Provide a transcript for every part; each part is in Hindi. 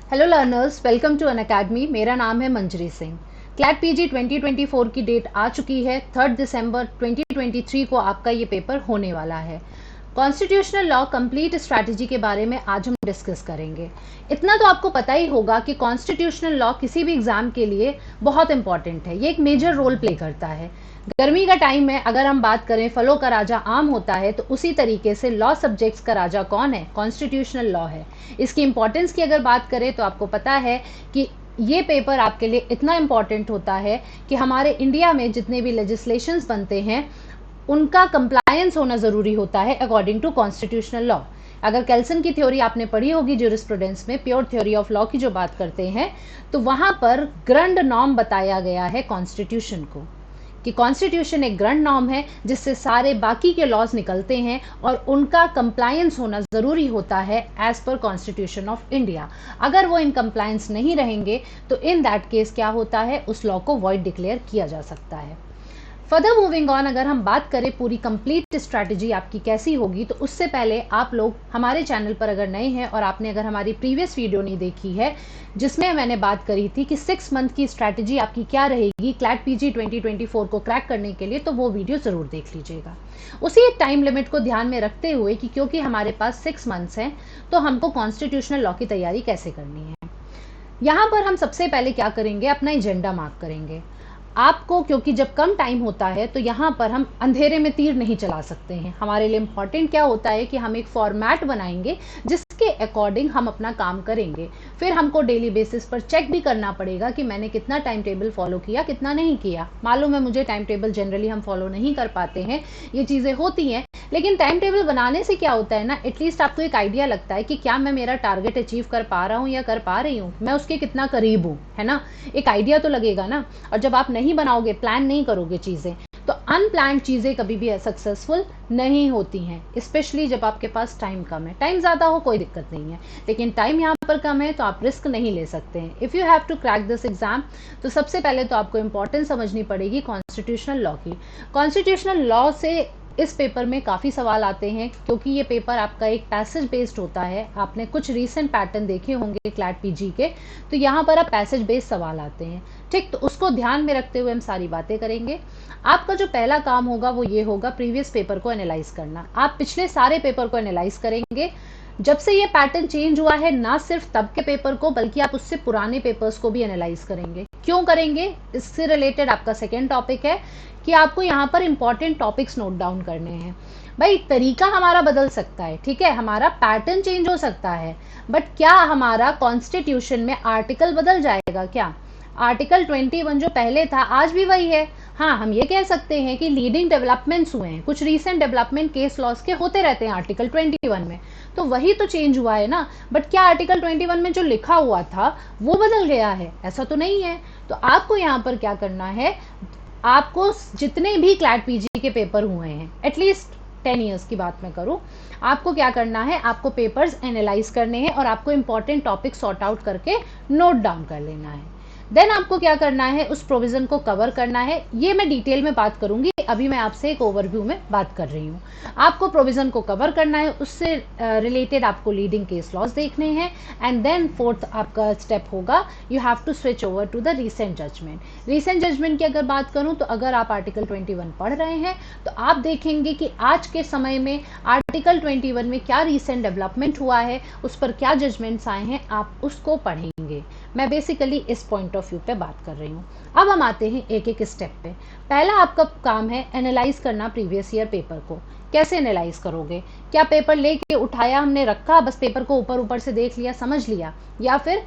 Hello learners, welcome to Unacademy. मेरा नाम है मंजरी सिंह। क्लैट पीजी 2024 की डेट आ चुकी है। 3 दिसंबर 2023 को आपका ये पेपर होने वाला है। कॉन्स्टिट्यूशनल लॉ कंप्लीट स्ट्रैटेजी के बारे में आज हम डिस्कस करेंगे। इतना तो आपको पता ही होगा कि कॉन्स्टिट्यूशनल लॉ किसी भी एग्जाम के लिए बहुत इंपॉर्टेंट है। ये एक मेजर रोल प्ले करता है। गर्मी का टाइम में अगर हम बात करें फलों का राजा आम होता है, तो उसी तरीके से लॉ सब्जेक्ट्स का राजा कौन है? कॉन्स्टिट्यूशनल लॉ है। इसकी इंपॉर्टेंस की अगर बात करें तो आपको पता है कि ये पेपर आपके लिए इतना इंपॉर्टेंट होता है कि हमारे इंडिया में जितने भी लेजिस्लेशंस बनते हैं उनका कंप्लायंस होना जरूरी होता है अकॉर्डिंग टू कॉन्स्टिट्यूशनल लॉ। अगर केल्सन की थ्योरी आपने पढ़ी होगी ज्यूरिस्प्रूडेंस में, प्योर थ्योरी ऑफ लॉ की जो बात करते हैं, तो वहां पर ग्रंड नॉर्म बताया गया है कॉन्स्टिट्यूशन को, कि कॉन्स्टिट्यूशन एक ग्रंड नॉर्म है जिससे सारे बाकी के लॉज निकलते हैं और उनका कंप्लायंस होना जरूरी होता है as per constitution of India. अगर वो इन कंप्लायंस नहीं रहेंगे तो इन दैट केस क्या होता है, उस लॉ को वॉइड डिक्लेयर किया जा सकता है। फर्दर मूविंग ऑन, अगर हम बात करें पूरी कंप्लीट स्ट्रैटेजी आपकी कैसी होगी, तो उससे पहले आप लोग हमारे चैनल पर अगर नए हैं और आपने अगर हमारी प्रीवियस वीडियो नहीं देखी है जिसमें मैंने बात करी थी कि 6 मंथ की स्ट्रैटेजी आपकी क्या रहेगी क्लैट पीजी 2024 को क्रैक करने के लिए, तो वो वीडियो जरूर देख लीजिएगा। उसी टाइम लिमिट को ध्यान में रखते हुए कि क्योंकि हमारे पास 6 मंथ्स हैं, तो हमको कॉन्स्टिट्यूशनल लॉ की तैयारी कैसे करनी है। यहाँ पर हम सबसे पहले क्या करेंगे, अपना एजेंडा मार्क करेंगे। आपको क्योंकि जब कम टाइम होता है तो यहाँ पर हम अंधेरे में तीर नहीं चला सकते हैं। हमारे लिए इम्पॉर्टेंट क्या होता है कि हम एक फॉर्मेट बनाएंगे जिसके अकॉर्डिंग हम अपना काम करेंगे। फिर हमको डेली बेसिस पर चेक भी करना पड़ेगा कि मैंने कितना टाइम टेबल फॉलो किया, कितना नहीं किया। मालूम है मुझे टाइम टेबल जनरली हम फॉलो नहीं कर पाते हैं, ये चीज़ें होती हैं, लेकिन टाइम टेबल बनाने से क्या होता है ना, एटलीस्ट आपको एक आइडिया लगता है कि क्या मैं मेरा टारगेट अचीव कर पा रहा हूँ या कर पा रही हूँ, मैं उसके कितना करीब हूँ, है ना। एक आइडिया तो लगेगा ना। और जब आप नहीं बनाओगे, प्लान नहीं करोगे चीज़ें, तो अनप्लान्ड चीज़ें कभी भी सक्सेसफुल नहीं होती हैं, स्पेशली जब आपके पास टाइम कम है। टाइम ज़्यादा हो कोई दिक्कत नहीं है, लेकिन टाइम यहाँ पर कम है तो आप रिस्क नहीं ले सकते हैं। If you have to crack this exam, तो सबसे पहले तो आपको इंपॉर्टेंस समझनी पड़ेगी कॉन्स्टिट्यूशनल लॉ की। कॉन्स्टिट्यूशनल लॉ से इस पेपर में काफ़ी सवाल आते हैं क्योंकि ये पेपर आपका एक पैसेज बेस्ड होता है। आपने कुछ रीसेंट पैटर्न देखे होंगे क्लैट पीजी के, तो यहाँ पर आप पैसेज बेस्ड सवाल आते हैं, ठीक। तो उसको ध्यान में रखते हुए हम सारी बातें करेंगे। आपका जो पहला काम होगा वो ये होगा प्रीवियस पेपर को एनालाइज करना। आप पिछले सारे पेपर को एनालाइज करेंगे। जब से ये पैटर्न चेंज हुआ है, ना सिर्फ तब के पेपर को बल्कि आप उससे पुराने पेपर्स को भी एनालाइज करेंगे। क्यों करेंगे? इससे रिलेटेड आपका सेकेंड टॉपिक है कि आपको यहाँ पर इंपॉर्टेंट टॉपिक्स नोट डाउन करने हैं। भाई तरीका हमारा बदल सकता है, ठीक है, हमारा पैटर्न चेंज हो सकता है, बट क्या हमारा कॉन्स्टिट्यूशन में आर्टिकल बदल जाएगा? क्या आर्टिकल 21 जो पहले था आज भी वही है? हाँ, हम ये कह सकते हैं कि लीडिंग डेवलपमेंट्स हुए हैं, कुछ रीसेंट डेवलपमेंट केस लॉस के होते रहते हैं आर्टिकल 21 में, तो वही तो चेंज हुआ है ना। बट क्या आर्टिकल 21 में जो लिखा हुआ था वो बदल गया है? ऐसा तो नहीं है। तो आपको यहाँ पर क्या करना है, आपको जितने भी क्लैट पीजी के पेपर हुए हैं, एटलीस्ट 10 ईयर्स की बात मैं करूं, आपको क्या करना है, आपको पेपर्स एनालाइज करने हैं और आपको इंपॉर्टेंट टॉपिक सॉर्ट आउट करके नोट डाउन कर लेना है। देन आपको क्या करना है, उस प्रोविजन को कवर करना है। ये मैं डिटेल में बात करूंगी, अभी मैं आपसे एक ओवरव्यू में बात कर रही हूँ। आपको प्रोविजन को कवर करना है, उससे रिलेटेड आपको लीडिंग केस लॉस देखने हैं। एंड देन फोर्थ आपका स्टेप होगा, you have to switch over to the recent judgement. Recent judgement की अगर बात करूँ तो अगर आप आर्टिकल 21 पढ़ रहे हैं तो आप देखेंगे कि आज के समय में आर्टिकल 21 में क्या रीसेंट डेवलपमेंट हुआ है, उस पर क्या जजमेंट्स आए हैं, आप उसको पढ़ेंगे। मैं बेसिकली इस पॉइंट ऑफ व्यू पे बात कर रही हूँ। अब हम आते हैं एक एक स्टेप पे। पहला आपका काम है एनालाइज करना प्रीवियस ईयर पेपर को। कैसे एनालाइज करोगे? क्या पेपर लेके उठाया, हमने रखा, बस पेपर को ऊपर ऊपर से देख लिया, समझ लिया, या फिर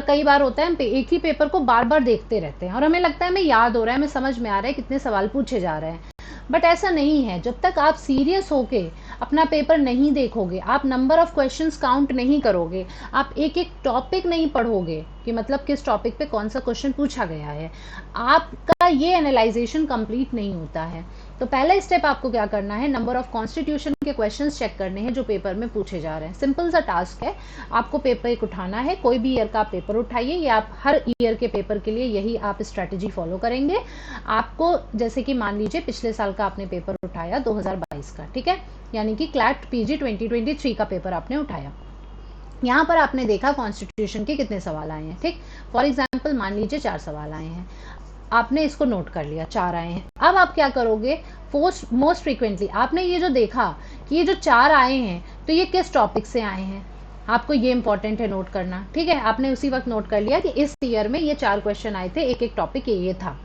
कई बार होता है हम एक ही पेपर को बार बार देखते रहते हैं और हमें लगता है हमें याद हो रहा है, हमें समझ में आ रहा है कितने सवाल पूछे जा रहे हैं, बट ऐसा नहीं है। जब तक आप सीरियस होके अपना पेपर नहीं देखोगे, आप नंबर ऑफ क्वेश्चंस काउंट नहीं करोगे, आप एक एक टॉपिक नहीं पढ़ोगे कि मतलब किस टॉपिक पे कौन सा क्वेश्चन पूछा गया है, आपका ये एनालाइजेशन कंप्लीट नहीं होता है। तो पहला स्टेप आपको क्या करना है, नंबर ऑफ कॉन्स्टिट्यूशन के क्वेश्चंस चेक करने हैं जो पेपर में पूछे जा रहे हैं। सिंपल सा टास्क है, आपको पेपर एक उठाना है, कोई भी ईयर का आप पेपर उठाइए, या आप हर ईयर के पेपर के लिए यही आप स्ट्रैटेजी फॉलो करेंगे। आपको जैसे कि मान लीजिए पिछले साल का आपने पेपर उठाया 2022 का, ठीक है, यानी कि क्लैट पीजी 2023 का पेपर आपने उठाया। यहाँ पर आपने देखा कॉन्स्टिट्यूशन के कितने सवाल आए हैं, ठीक। फॉर एग्जाम्पल मान लीजिए 4 सवाल आए हैं, आपने इसको नोट कर लिया, 4 आए हैं। अब आप क्या करोगे, मोस्ट फ्रीक्वेंटली आपने ये जो देखा कि ये जो 4 आए हैं तो ये किस टॉपिक से आए हैं, आपको ये इंपॉर्टेंट है नोट करना, ठीक है। आपने उसी वक्त नोट कर लिया कि इस ईयर में ये 4 क्वेश्चन आए थे, एक एक टॉपिक ये था।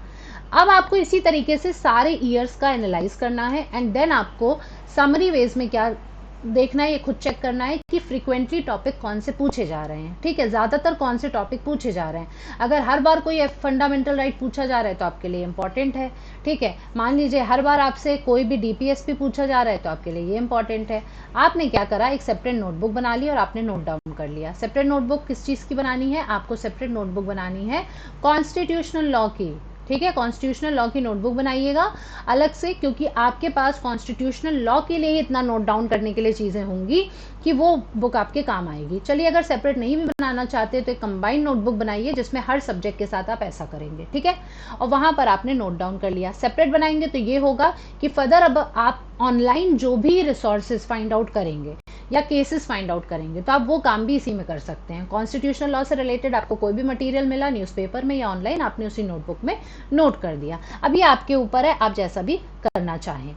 अब आपको इसी तरीके से सारे ईयर्स का एनालाइज करना है एंड देन आपको समरी वेज में क्या देखना है, ये खुद चेक करना है कि फ्रीक्वेंटली टॉपिक कौन से पूछे जा रहे हैं, ठीक है, ज़्यादातर कौन से टॉपिक पूछे जा रहे हैं। अगर हर बार कोई फंडामेंटल राइट पूछा जा रहा है तो आपके लिए इंपॉर्टेंट है, ठीक है। मान लीजिए हर बार आपसे कोई भी डीपीएसपी पूछा जा रहा है तो आपके लिए ये इंपॉर्टेंट है। आपने क्या करा, एक सेपरेट नोटबुक बना ली और आपने नोट डाउन कर लिया। सेपरेट नोटबुक किस चीज़ की बनानी है, आपको सेपरेट नोटबुक बनानी है कॉन्स्टिट्यूशनल लॉ की, ठीक है। कॉन्स्टिट्यूशनल लॉ की नोटबुक बनाइएगा अलग से, क्योंकि आपके पास कॉन्स्टिट्यूशनल लॉ के लिए इतना नोट डाउन करने के लिए चीज़ें होंगी कि वो बुक आपके काम आएगी। चलिए अगर सेपरेट नहीं भी बनाना चाहते तो एक कंबाइंड नोटबुक बनाइए जिसमें हर सब्जेक्ट के साथ आप ऐसा करेंगे, ठीक है। और वहाँ पर आपने नोट डाउन कर लिया। सेपरेट बनाएंगे तो ये होगा कि फर्दर अब आप ऑनलाइन जो भी रिसोर्सेज फाइंड आउट करेंगे या केसेस फाइंड आउट करेंगे तो आप वो काम भी इसी में कर सकते हैं। कॉन्स्टिट्यूशनल लॉ से रिलेटेड आपको कोई भी मटेरियल मिला न्यूज़पेपर में या ऑनलाइन, आपने उसी नोटबुक में नोट कर दिया। अब ये आपके ऊपर है, आप जैसा भी करना चाहें।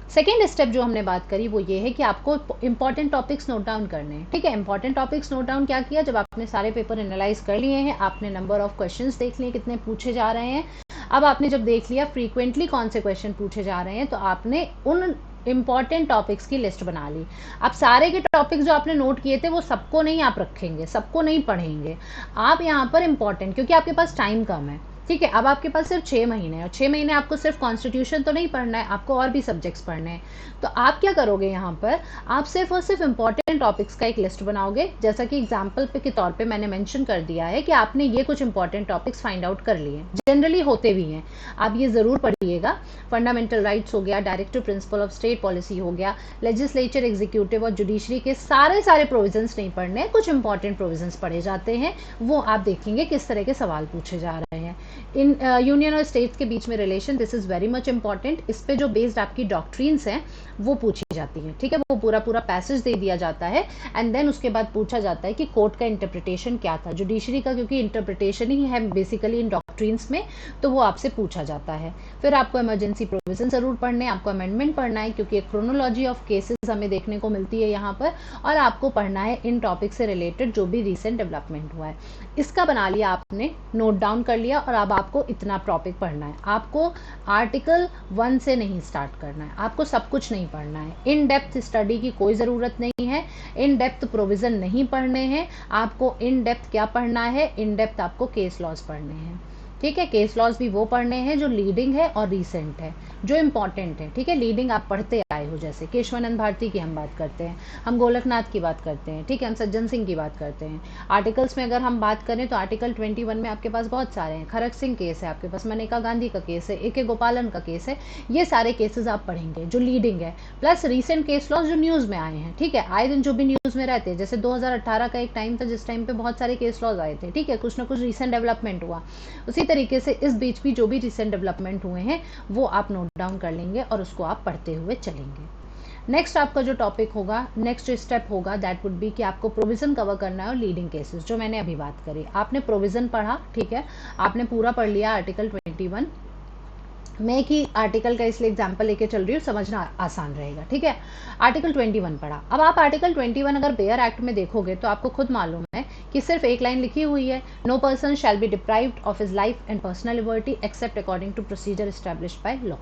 सेकेंड स्टेप जो हमने बात करी वो ये है कि आपको इंपॉर्टेंट टॉपिक्स नोट डाउन करने हैं, ठीक है। इंपॉर्टेंट टॉपिक्स नोट डाउन क्या किया, जब आपने सारे पेपर एनालाइज कर लिए हैं, आपने नंबर ऑफ क्वेश्चंस देख लिए कितने पूछे जा रहे हैं, अब आपने जब देख लिया फ्रीक्वेंटली कौन से क्वेश्चन पूछे जा रहे हैं तो आपने उन इंपॉर्टेंट टॉपिक्स की लिस्ट बना ली। अब सारे के टॉपिक्स जो आपने नोट किए थे वो सबको नहीं आप रखेंगे, सबको नहीं पढ़ेंगे आप, यहाँ पर इंपॉर्टेंट, क्योंकि आपके पास टाइम कम है, ठीक है। अब आपके पास सिर्फ 6 महीने हैं और 6 महीने आपको सिर्फ कॉन्स्टिट्यूशन तो नहीं पढ़ना है, आपको और भी सब्जेक्ट्स पढ़ने हैं। तो आप क्या करोगे, यहाँ पर आप सिर्फ और सिर्फ इंपॉर्टेंट टॉपिक्स का एक लिस्ट बनाओगे। जैसा कि एग्जाम्पल पे के तौर पे मैंने मेंशन कर दिया है कि आपने ये कुछ इंपॉर्टेंट टॉपिक्स फाइंड आउट कर लिए, जनरली होते भी हैं, आप ये ज़रूर पढ़िएगा। फंडामेंटल राइट्स हो गया, directive principle of state policy हो गया, लेजिस्लेचर, एग्जीक्यूटिव और जुडिशरी के सारे प्रोविजंस नहीं पढ़ने हैं, कुछ इंपॉर्टेंट प्रोविजंस पढ़े जाते हैं, वो आप देखेंगे किस तरह के सवाल पूछे जा रहे हैं। इन यूनियन और स्टेट्स के बीच में relation, this is very much important. इस पे जो बेस्ड आपकी डॉक्ट्रीन्स हैं वो पूछी जाती हैं, ठीक है। वो पूरा पैसेज दे दिया जाता है एंड देन उसके बाद पूछा जाता है कि कोर्ट का इंटरप्रिटेशन क्या था, जुडिशरी का, क्योंकि इंटरप्रिटेशन ही है बेसिकली इन डॉक्ट्रीन्स में, तो वो आपसे पूछा जाता है। फिर आपको इमरजेंसी प्रोविजन ज़रूर पढ़ने हैं, आपको अमेंडमेंट पढ़ना है क्योंकि एक क्रोनोलॉजी ऑफ केसेस हमें देखने को मिलती है यहाँ पर, और आपको पढ़ना है इन टॉपिक से रिलेटेड जो भी रिसेंट डेवलपमेंट हुआ है। इसका बना लिया आपने, नोट डाउन कर लिया, और अब आपको इतना टॉपिक पढ़ना है। आपको आर्टिकल 1 से नहीं स्टार्ट करना है, आपको सब कुछ नहीं पढ़ना है। इन डेप्थ स्टडी की कोई ज़रूरत नहीं है, इन डेप्थ प्रोविज़न नहीं पढ़ने हैं आपको। इन डेप्थ क्या पढ़ना है, इन डेप्थ आपको केस लॉज पढ़ने हैं, ठीक है। केस लॉज भी वो पढ़ने हैं जो लीडिंग है और रीसेंट है, जो इंपॉर्टेंट है, ठीक है। लीडिंग आप पढ़ते आए हो, जैसे केशवानंद भारती की हम बात करते हैं, हम गोलकनाथ की बात करते हैं, ठीक है, हम सज्जन सिंह की बात करते हैं। आर्टिकल्स में अगर हम बात करें तो आर्टिकल 21 में आपके पास बहुत सारे हैं। खरक सिंह केस है आपके पास, मनेका गांधी का केस है, ए गोपालन का केस है, ये सारे केसेस आप पढ़ेंगे जो लीडिंग है, प्लस रिसेंट केस लॉज जो न्यूज़ में आए हैं, ठीक है। आए दिन जो भी न्यूज़ में रहते हैं, जैसे 2018 का एक टाइम था जिस टाइम पे बहुत सारे केस लॉज आए थे, ठीक है, कुछ ना कुछ रिसेंट डेवलपमेंट हुआ, उसी तरीके से इस बीच भी जो भी रिसेंट डेवलपमेंट हुए हैं वो आप नोट डाउन कर लेंगे और उसको आप पढ़ते हुए चलेंगे। नेक्स्ट आपका जो टॉपिक होगा, नेक्स्ट स्टेप होगा, दैट वुड बी कि आपको प्रोविजन कवर करना है और लीडिंग केसेस, जो मैंने अभी बात करी। आपने प्रोविजन पढ़ा, ठीक है, आपने पूरा पढ़ लिया आर्टिकल 21। मैं एक ही आर्टिकल का इसलिए एग्जाम्पल लेके चल रही हूँ, समझना आसान रहेगा, ठीक है। आर्टिकल 21 पढ़ा। अब आप आर्टिकल 21 अगर बेयर एक्ट में देखोगे तो आपको खुद मालूम है कि सिर्फ एक लाइन लिखी हुई है, no person shall be deprived of his life and personal liberty except according to procedure established by law.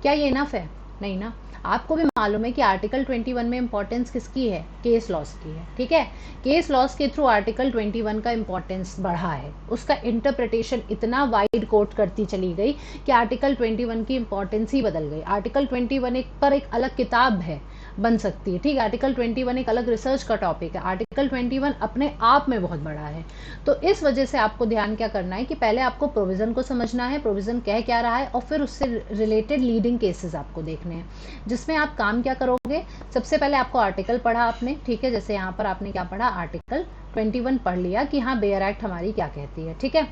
क्या ये इनफ है? नहीं ना। आपको भी मालूम है कि आर्टिकल 21 में इंपॉर्टेंस किसकी है, केस लॉस की है, ठीक है। केस लॉस के थ्रू आर्टिकल 21 का इंपॉर्टेंस बढ़ा है, उसका इंटरप्रिटेशन इतना वाइड कोट करती चली गई कि आर्टिकल 21 की इंपॉर्टेंस ही बदल गई। आर्टिकल 21 पर एक अलग किताब है, बन सकती है, ठीक है। आर्टिकल 21 एक अलग रिसर्च का टॉपिक है, आर्टिकल 21 अपने आप में बहुत बड़ा है। तो इस वजह से आपको ध्यान क्या करना है कि पहले आपको प्रोविजन को समझना है, प्रोविजन कह क्या रहा है, और फिर उससे रिलेटेड लीडिंग केसेस आपको देखने हैं, जिसमें आप काम क्या करोगे। सबसे पहले आपको आर्टिकल पढ़ा आपने, ठीक है, जैसे यहाँ पर आपने क्या पढ़ा, आर्टिकल 21 पढ़ लिया कि हाँ बेयर एक्ट हमारी क्या कहती है, ठीक है।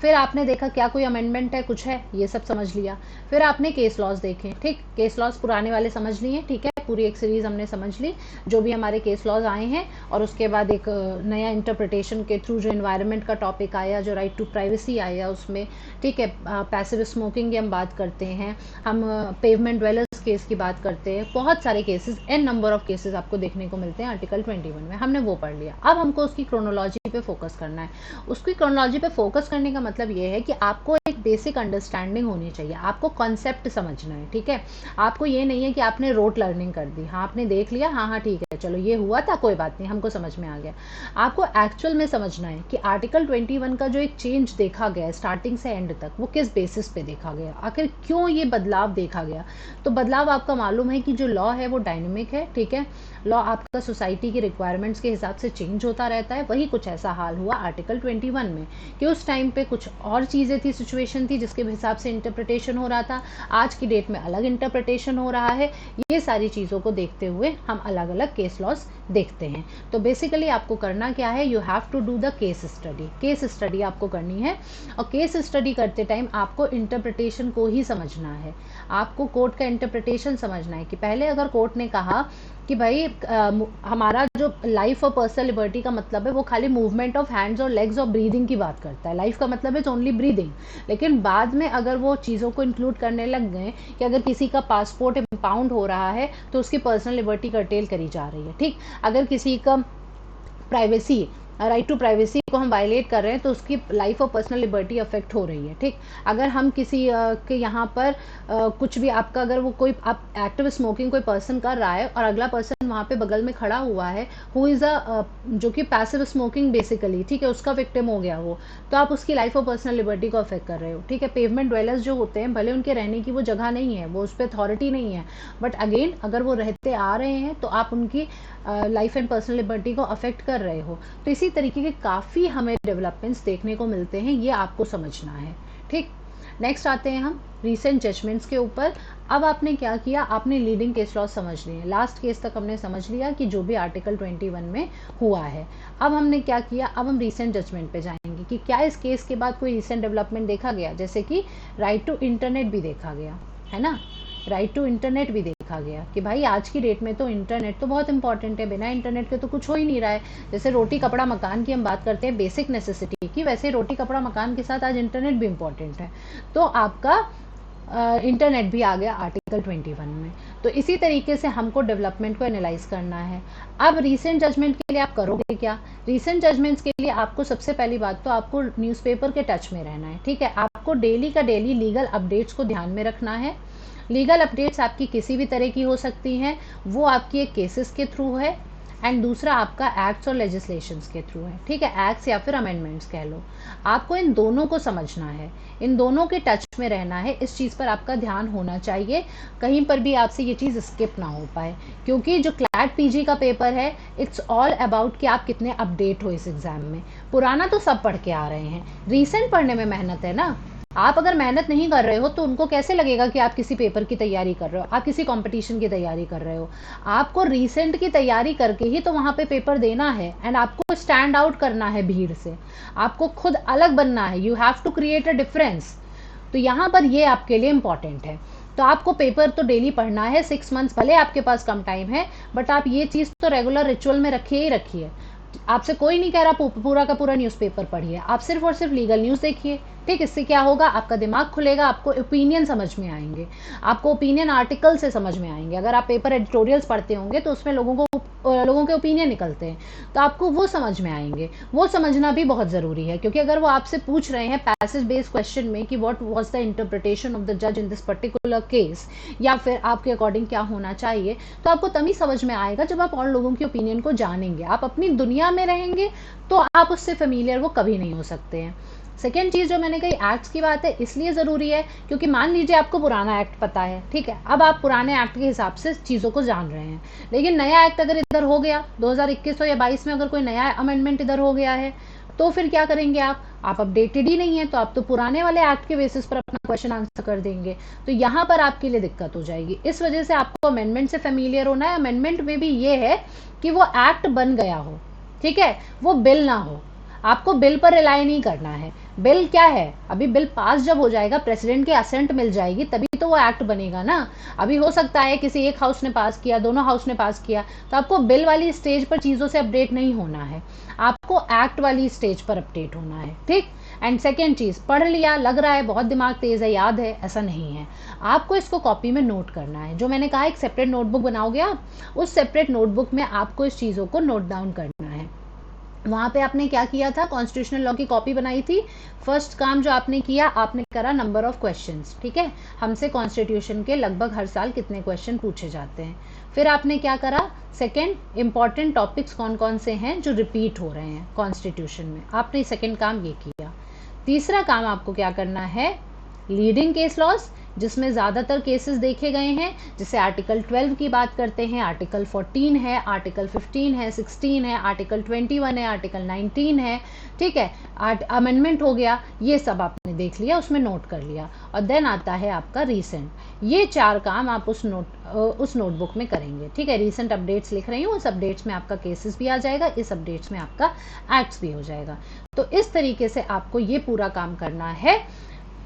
फिर आपने देखा क्या कोई अमेंडमेंट है, कुछ है, ये सब समझ लिया। फिर आपने केस लॉज देखे, ठीक, केस लॉज पुराने वाले समझ लिए, ठीक है। पूरी एक सीरीज हमने समझ ली जो भी हमारे केस लॉज आए हैं, और उसके बाद एक नया इंटरप्रिटेशन के थ्रू जो एनवायरनमेंट का टॉपिक आया, जो राइट टू प्राइवेसी आया उसमें, ठीक है, पैसिव स्मोकिंग की हम बात करते हैं, हम पेवमेंट ड्वेलर्स केस की बात करते हैं, बहुत सारे cases, an number of cases आपको देखने को मिलते हैं आर्टिकल 21 में, हमने वो पढ़ लिया। अब हमको उसकी क्रोनोलॉजी पे फोकस करना है। उसकी क्रोनोलॉजी पे फोकस करने का मतलब ये है कि आपको एक बेसिक अंडरस्टैंडिंग होनी चाहिए, आपको कॉन्सेप्ट समझना है, ठीक है। आपको ये नहीं है कि आपने रोट लर्निंग कर दी, हाँ आपने देख लिया, हाँ हाँ ठीक है चलो ये हुआ था कोई बात नहीं हमको समझ में आ गया। आपको एक्चुअल में समझना है कि आर्टिकल 21 का जो एक चेंज देखा गया है स्टार्टिंग से एंड तक, वो किस बेसिस पे देखा गया, आखिर क्यों ये बदलाव देखा गया। तो बदलाव आपका मालूम है कि जो लॉ है वो डायनेमिक है, ठीक है, लॉ आपका सोसाइटी की रिक्वायरमेंट्स के हिसाब से चेंज होता रहता है। वही कुछ ऐसा हाल हुआ आर्टिकल 21 में कि उस टाइम पे कुछ और चीज़ें थी, सिचुएशन थी जिसके हिसाब से इंटरप्रिटेशन हो रहा था, आज की डेट में अलग इंटरप्रिटेशन हो रहा है। ये सारी चीज़ों को देखते हुए हम अलग अलग केस लॉस देखते हैं। तो बेसिकली आपको करना क्या है, you have to do the case study. Case study आपको करनी है, और केस स्टडी करते टाइम आपको इंटरप्रिटेशन को ही समझना है। आपको कोर्ट का इंटरप्रिटेशन समझना है कि पहले अगर कोर्ट ने कहा कि भाई हमारा जो लाइफ और पर्सनल लिबर्टी का मतलब है वो खाली मूवमेंट ऑफ हैंड्स और लेग्स और ब्रीदिंग की बात करता है, लाइफ का मतलब है ओनली ब्रीदिंग, लेकिन बाद में अगर वो चीज़ों को इंक्लूड करने लग गए कि अगर किसी का पासपोर्ट इम्पाउंड हो रहा है तो उसकी पर्सनल लिबर्टी कर्टेल करी जा रही है, ठीक। अगर किसी का प्राइवेसी, राइट टू प्राइवेसी को हम वायलेट कर रहे हैं तो उसकी लाइफ और पर्सनल लिबर्टी अफेक्ट हो रही है, ठीक। अगर हम किसी के यहाँ पर कुछ भी आपका अगर वो कोई आप एक्टिव स्मोकिंग कोई पर्सन कर रहा है और अगला पर्सन वहाँ पे बगल में खड़ा हुआ है हु इज़ अ जो कि पैसिव स्मोकिंग बेसिकली, ठीक है, उसका विक्टिम हो गया वो, तो आप उसकी लाइफ और पर्सनल लिबर्टी को अफेक्ट कर रहे हो, ठीक है। पेवमेंट ड्वेलर्स जो होते हैं भले उनके रहने की वो जगह नहीं है, वो उस पर अथॉरिटी नहीं है, बट अगेन अगर वो रहते आ रहे हैं तो आप उनकी लाइफ एंड पर्सनल लिबर्टी को अफेक्ट कर रहे हो। तो इसी तरीके के काफ़ी हमें डेवलपमेंट्स देखने को मिलते हैं, ये आपको समझना है, ठीक। नेक्स्ट आते हैं हम रीसेंट जजमेंट्स के ऊपर। अब आपने क्या किया, आपने लीडिंग केस लॉ समझ लिए, लास्ट केस तक हमने समझ लिया कि जो भी आर्टिकल 21 में हुआ है। अब हमने क्या किया, अब हम रीसेंट जजमेंट पे जाएंगे कि क्या इस केस के बाद कोई रीसेंट डेवलपमेंट देखा गया, जैसे कि राइट टू इंटरनेट भी देखा गया है ना, राइट टू इंटरनेट भी देखा गया कि भाई आज की डेट में तो इंटरनेट तो बहुत इंपॉर्टेंट है, बिना इंटरनेट के तो कुछ हो ही नहीं रहा है। जैसे रोटी कपड़ा मकान की हम बात करते हैं बेसिक नेसेसिटी की, वैसे रोटी कपड़ा मकान के साथ आज इंटरनेट भी इम्पॉर्टेंट है। तो आपका इंटरनेट भी आ गया आर्टिकल 21 में। तो इसी तरीके से हमको डेवलपमेंट को एनालाइज करना है। अब रीसेंट जजमेंट के लिए आप करोगे क्या, रीसेंट जजमेंट्स के लिए आपको सबसे पहली बात तो आपको न्यूज़पेपर के टच में रहना है, ठीक है। आपको डेली का डेली लीगल अपडेट्स को ध्यान में रखना है। लीगल अपडेट्स आपकी किसी भी तरह की हो सकती हैं, वो आपकी एक केसेस के थ्रू है, एंड दूसरा आपका एक्ट्स और लेजिस्लेशंस के थ्रू है, ठीक है, एक्ट्स या फिर अमेंडमेंट्स कह लो। आपको इन दोनों को समझना है, इन दोनों के टच में रहना है, इस चीज़ पर आपका ध्यान होना चाहिए, कहीं पर भी आपसे ये चीज़ स्किप ना हो पाए, क्योंकि जो क्लैट पीजी का पेपर है इट्स ऑल अबाउट कि आप कितने अपडेट हो इस एग्ज़ाम में। पुराना तो सब पढ़ के आ रहे हैं, रीसेंट पढ़ने में मेहनत है ना। आप अगर मेहनत नहीं कर रहे हो तो उनको कैसे लगेगा कि आप किसी पेपर की तैयारी कर रहे हो, आप किसी कंपटीशन की तैयारी कर रहे हो। आपको रीसेंट की तैयारी करके ही तो वहाँ पे पेपर देना है, एंड आपको स्टैंड आउट करना है भीड़ से, आपको खुद अलग बनना है, you have to create a difference. तो यहाँ पर ये आपके लिए इम्पॉर्टेंट है। तो आपको पेपर तो डेली पढ़ना है, 6 मंथ्स, भले आपके पास कम टाइम है बट आप ये चीज़ तो रेगुलर रिचुअल में रखिए ही रखिए। आपसे कोई नहीं कह रहा पूरा का पूरा न्यूज़पेपर पढ़िए, आप सिर्फ और सिर्फ लीगल न्यूज़ देखिए, ठीक। इससे क्या होगा, आपका दिमाग खुलेगा, आपको ओपिनियन समझ में आएंगे, आपको ओपिनियन आर्टिकल से समझ में आएंगे। अगर आप पेपर एडिटोरियल्स पढ़ते होंगे तो उसमें लोगों के ओपिनियन निकलते हैं, तो आपको वो समझ में आएंगे। वो समझना भी बहुत ज़रूरी है, क्योंकि अगर वो आपसे पूछ रहे हैं पैसेज बेस्ड क्वेश्चन में कि what was the interpretation of the जज इन दिस पर्टिकुलर केस, या फिर आपके अकॉर्डिंग क्या होना चाहिए, तो आपको तभी समझ में आएगा जब आप और लोगों की ओपिनियन को जानेंगे। आप अपनी दुनिया में रहेंगे तो आप उससे फेमिलियर वो कभी नहीं हो सकते हैं। सेकेंड चीज़ जो मैंने कही, एक्ट्स की बात है, इसलिए ज़रूरी है क्योंकि मान लीजिए आपको पुराना एक्ट पता है, ठीक है, अब आप पुराने एक्ट के हिसाब से चीज़ों को जान रहे हैं, लेकिन नया एक्ट अगर इधर हो गया 2021 हो या 22 में अगर कोई नया अमेंडमेंट इधर हो गया है तो फिर क्या करेंगे आप अपडेटेड ही नहीं है, तो आप तो पुराने वाले एक्ट के बेसिस पर अपना क्वेश्चन आंसर कर देंगे, तो यहाँ पर आपके लिए दिक्कत हो जाएगी। इस वजह से आपको अमेंडमेंट से फेमिलियर होना है। अमेंडमेंट में भी ये है कि वो एक्ट बन गया हो, ठीक है, वो बिल ना हो, आपको बिल पर रिलाई नहीं करना है। बिल क्या है, अभी बिल पास जब हो जाएगा, प्रेसिडेंट की असेंट मिल जाएगी, तभी तो वो एक्ट बनेगा ना। अभी हो सकता है किसी एक हाउस ने पास किया, दोनों हाउस ने पास किया, तो आपको बिल वाली स्टेज पर चीज़ों से अपडेट नहीं होना है, आपको एक्ट वाली स्टेज पर अपडेट होना है, ठीक। एंड सेकेंड चीज़, पढ़ लिया, लग रहा है बहुत दिमाग तेज है, याद है, ऐसा नहीं है। आपको इसको कॉपी में नोट करना है। जो मैंने कहा एक सेपरेट नोटबुक बनाओगे आप, उस सेपरेट नोटबुक में आपको इस चीज़ों को नोट डाउन करना है। वहाँ पे आपने क्या किया था, कॉन्स्टिट्यूशनल लॉ की कॉपी बनाई थी। फर्स्ट काम जो आपने किया, आपने करा नंबर ऑफ क्वेश्चंस, ठीक है। हमसे कॉन्स्टिट्यूशन के लगभग हर साल कितने क्वेश्चन पूछे जाते हैं। फिर आपने क्या करा, सेकंड, इंपॉर्टेंट टॉपिक्स कौन कौन से हैं जो रिपीट हो रहे हैं कॉन्स्टिट्यूशन में, आपने सेकंड काम ये किया। तीसरा काम आपको क्या करना है, लीडिंग केस लॉज, जिसमें ज़्यादातर केसेस देखे गए हैं, जैसे आर्टिकल 12 की बात करते हैं, आर्टिकल 14 है, आर्टिकल 15 है, 16 है, आर्टिकल 21 है, आर्टिकल 19 है, ठीक है, अमेंडमेंट हो गया, ये सब आपने देख लिया, उसमें नोट कर लिया। और देन आता है आपका रीसेंट। ये 4 काम आप उस नोटबुक में करेंगे, ठीक है। रीसेंट अपडेट्स लिख रही हूँ, उस अपडेट्स में आपका केसेस भी आ जाएगा, इस अपडेट्स में आपका एक्ट्स भी हो जाएगा। तो इस तरीके से आपको ये पूरा काम करना है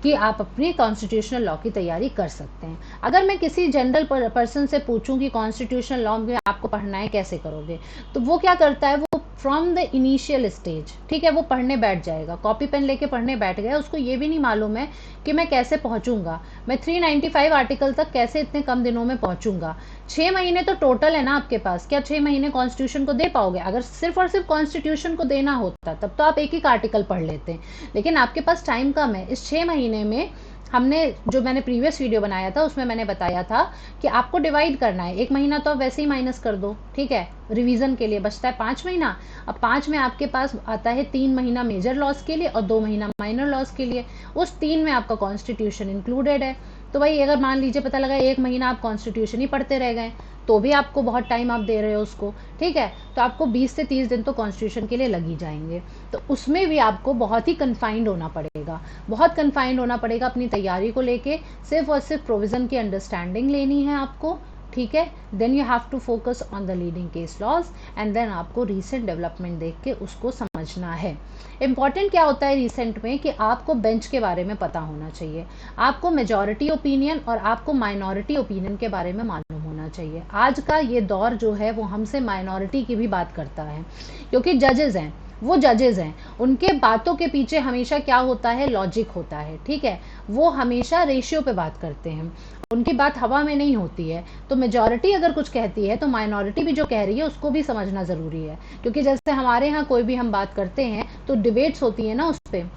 कि आप अपनी कॉन्स्टिट्यूशनल लॉ की तैयारी कर सकते हैं। अगर मैं किसी जनरल पर्सन से पूछूं कि कॉन्स्टिट्यूशनल लॉ में आपको पढ़ना है, कैसे करोगे, तो वो क्या करता है, वो फ्रॉम द इनिशियल स्टेज, ठीक है, वो पढ़ने बैठ जाएगा, कॉपी पेन लेके पढ़ने बैठ गया, उसको ये भी नहीं मालूम है कि मैं कैसे पहुंचूंगा, मैं 395 आर्टिकल तक कैसे इतने कम दिनों में पहुंचूंगा। 6 महीने तो टोटल है ना आपके पास, क्या 6 महीने कॉन्स्टिट्यूशन को दे पाओगे? अगर सिर्फ और सिर्फ कॉन्स्टिट्यूशन को देना होता तब तो आप एक एक आर्टिकल पढ़ लेते, लेकिन आपके पास टाइम कम है। इस 6 महीने में हमने, जो मैंने प्रीवियस वीडियो बनाया था उसमें मैंने बताया था कि आपको डिवाइड करना है। 1 महीना तो आप वैसे ही माइनस कर दो, ठीक है, रिवीजन के लिए बचता है 5 महीना। अब 5 में आपके पास आता है 3 महीना मेजर लॉस के लिए और 2 महीना माइनर लॉस के लिए। उस 3 में आपका कॉन्स्टिट्यूशन इंक्लूडेड है। तो भाई अगर मान लीजिए पता लगा 1 महीना आप कॉन्स्टिट्यूशन ही पढ़ते रह गए, तो भी आपको बहुत टाइम आप दे रहे हो उसको, ठीक है, तो आपको 20 से 30 दिन तो कॉन्स्टिट्यूशन के लिए लग ही जाएंगे। तो उसमें भी आपको बहुत ही कन्फाइंड होना पड़ेगा, बहुत कन्फाइंड होना पड़ेगा अपनी तैयारी को लेके। सिर्फ और सिर्फ प्रोविजन की अंडरस्टैंडिंग लेनी है आपको, ठीक है। Then you have to focus on the leading case laws and then आपको रीसेंट डेवलपमेंट देख के उसको समझना है। इंपॉर्टेंट क्या होता है रीसेंट में कि आपको बेंच के बारे में पता होना चाहिए, आपको मेजॉरिटी ओपिनियन और आपको माइनॉरिटी ओपिनियन के बारे में मालूम होना चाहिए। आज का ये दौर जो है वो हमसे माइनॉरिटी की भी बात करता है, क्योंकि जजेस हैं, वो जजेस हैं, उनके बातों के पीछे हमेशा क्या होता है, लॉजिक होता है, ठीक है। वो हमेशा रेशियो पे बात करते हैं, उनकी बात हवा में नहीं होती है। तो मेजॉरिटी अगर कुछ कहती है तो माइनॉरिटी भी जो कह रही है उसको भी समझना ज़रूरी है, क्योंकि जैसे हमारे यहाँ कोई भी हम बात करते हैं तो डिबेट्स होती है ना उस पर,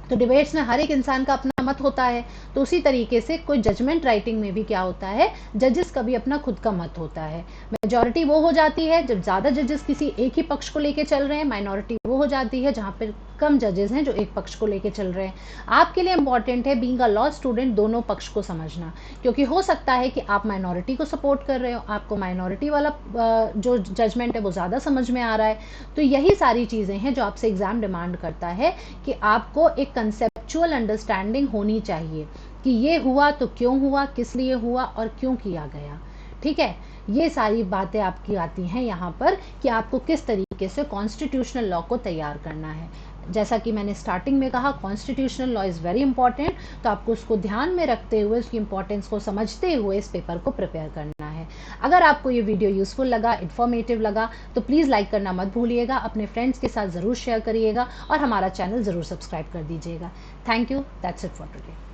तो डिबेट्स में हर एक इंसान का अपना मत होता है। तो उसी तरीके से कोई जजमेंट राइटिंग में भी क्या होता है, जजेस का भी अपना खुद का मत होता है। मेजॉरिटी वो हो जाती है जब ज़्यादा जजेस किसी एक ही पक्ष को लेके चल रहे हैं, माइनॉरिटी वो हो जाती है जहाँ पर कम जजेस हैं जो एक पक्ष को लेके चल रहे हैं। आपके लिए इंपॉर्टेंट है बीइंग अ लॉ स्टूडेंट दोनों पक्ष को समझना, क्योंकि हो सकता है कि आप माइनॉरिटी को सपोर्ट कर रहे हो, आपको माइनॉरिटी वाला जो जजमेंट है वो ज़्यादा समझ में आ रहा है। तो यही सारी चीज़ें हैं जो आपसे एग्ज़ाम डिमांड करता है कि आपको एक कंसेप्चुअल अंडरस्टैंडिंग होनी चाहिए कि ये हुआ तो क्यों हुआ, किस लिए हुआ और क्यों किया गया, ठीक है। ये सारी बातें आपकी आती हैं यहाँ पर कि आपको किस तरीके से कॉन्स्टिट्यूशनल लॉ को तैयार करना है। जैसा कि मैंने स्टार्टिंग में कहा, constitutional law is very important, तो आपको उसको ध्यान में रखते हुए, उसकी इंपॉर्टेंस को समझते हुए इस पेपर को प्रिपेयर करना है। अगर आपको ये वीडियो यूजफुल लगा, इन्फॉर्मेटिव लगा, तो प्लीज़ लाइक करना मत भूलिएगा, अपने फ्रेंड्स के साथ ज़रूर शेयर करिएगा और हमारा चैनल ज़रूर सब्सक्राइब कर दीजिएगा। Thank you, that's it for today.